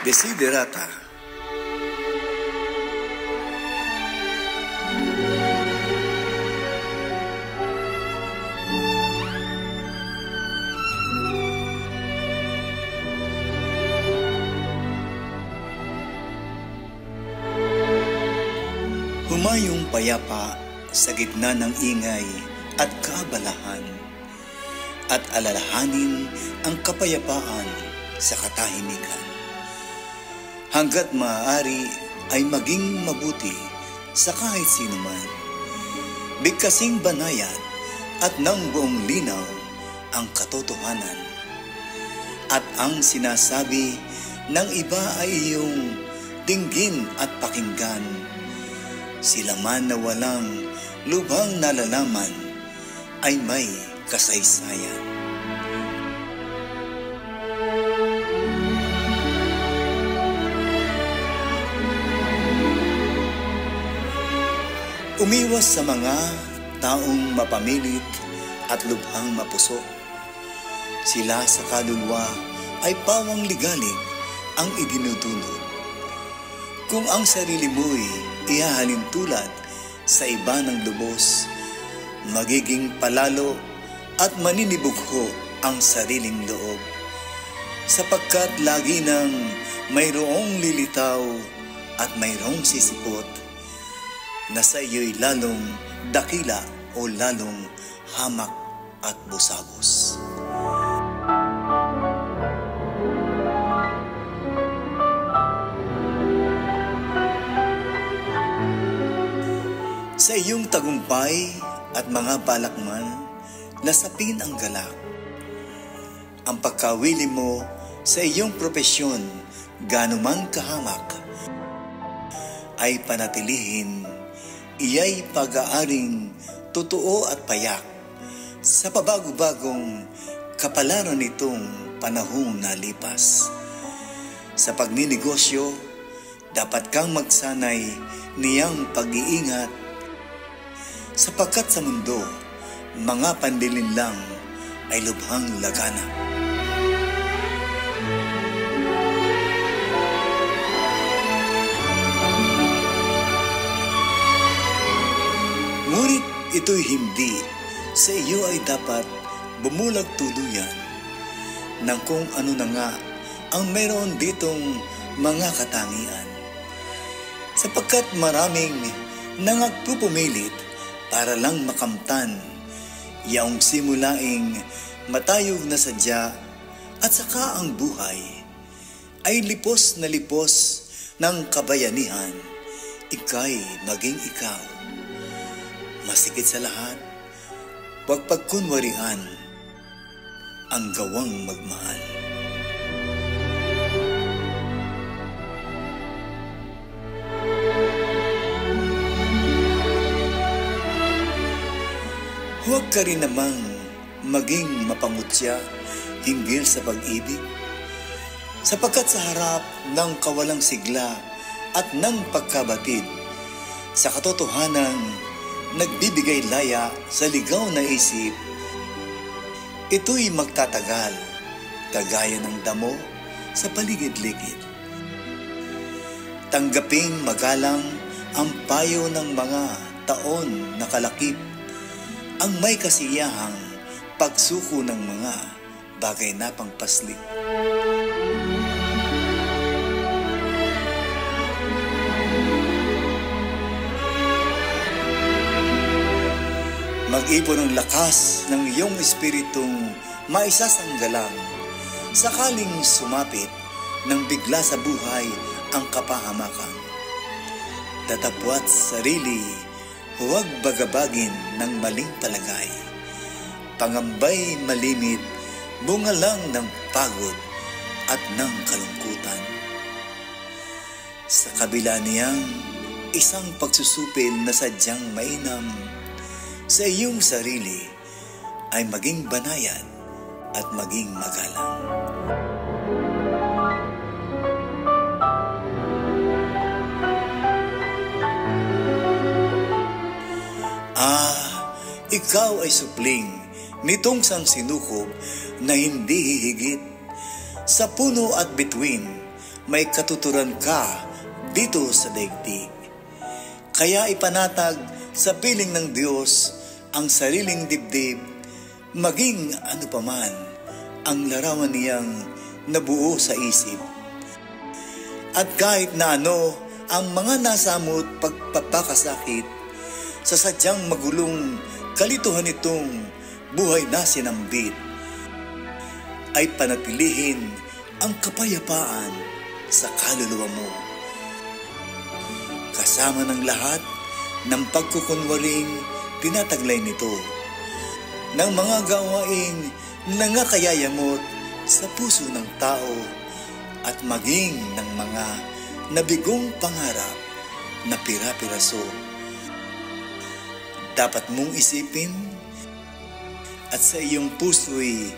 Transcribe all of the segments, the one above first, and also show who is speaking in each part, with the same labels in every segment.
Speaker 1: Desiderata. Humayong payapa sa gitna ng ingay at kaabalahan, at alalahanin ang kapayapaan sa katahimikan. Hanggat maaari ay maging mabuti sa kahit sino man. Bigkasing banayad at ng buong linaw ang katotohanan. At ang sinasabi ng iba ay iyong dinggin at pakinggan. Sila man na walang lubhang nalalaman ay may kasaysayan. Umiwas sa mga taong mapamilit at lubhang mapuso. Sila sa kaluluwa ay pawang ligalig ang idinudulot. Kung ang sarili mo'y ihahalin tulad sa iba ng lubos, magiging palalo at maninibugho ang sariling loob. Sapagkat lagi nang mayroong lilitaw at mayroong sisipot, na sa iyo'y lalong dakila o lalong hamak at busabos. Sa iyong tagumpay at mga balakman, nasapin ang galak. Ang pagkawili mo sa iyong propesyon, gaano man kahamak, ay panatilihin. Iya'y pag-aaring totoo at payak sa pabago-bagong kapalaran nitong panahong nalipas. Sa pagninegosyo, dapat kang magsanay niyang pag-iingat, sapagkat sa mundo, mga pandilin lang ay lubhang lagana. Ngunit ito'y hindi, sa iyo ay dapat bumulag tuluyan ng kung ano na nga ang meron ditong mga katangian. Sapagkat maraming nangagpupumilit para lang makamtan yaong simulaing matayog na sadya, at saka ang buhay ay lipos na lipos ng kabayanihan, ika'y maging ikaw. Masigit sa lahat, huwag pagkunwarian ang gawang magmahal. Huwag ka rin namang maging mapangutya hinggil sa pag-ibig, sapagkat sa harap ng kawalang sigla at ng pagkabatid, sa katotohanan nagbibigay laya sa ligaw na isip, ito'y magtatagal, kagaya ng damo sa paligid-ligid. Tanggaping magalang ang payo ng mga taon na kalakip, ang may kasiyahang pagsuko ng mga bagay na pangpaslit. Mag-ipon ng lakas ng iyong espiritong maisasanggalang sakaling sumapit ng bigla sa buhay ang kapahamakan. Datapwat sarili, huwag bagabagin ng maling palagay. Pangambay malimit, bunga lang ng pagod at ng kalungkutan. Sa kabila niyang isang pagsusupil na sadyang mainam, sa iyong sarili ay maging banayad at maging magalang. Ikaw ay supling nitong sang sinukob na hindi hihigit. Sa puno at bituin, may katuturan ka dito sa daigdig. Kaya ipanatag sa piling ng Diyos ang sariling dibdib, maging ano paman ang larawan niyang nabuo sa isip. At kahit na ano ang mga nasamot pagpapakasakit, sa sadyang magulong kalituhan nitong buhay na sinambit, ay panatilihin ang kapayapaan sa kaluluwa mo. Kasama ng lahat ng pagkukunwaring tinataglay nito, ng mga gawaing nangakayayamot sa puso ng tao at maging ng mga nabigong pangarap na pira-piraso. Dapat mong isipin at sa iyong puso'y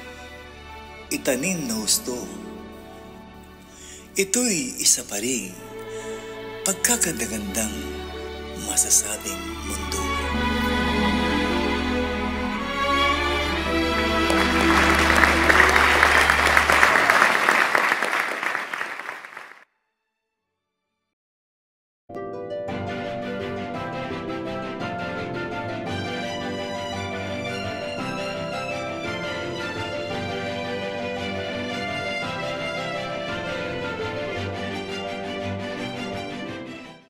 Speaker 1: itanim na husto. Ito'y isa pa ring pagkaganda-gandang masasabing mundo.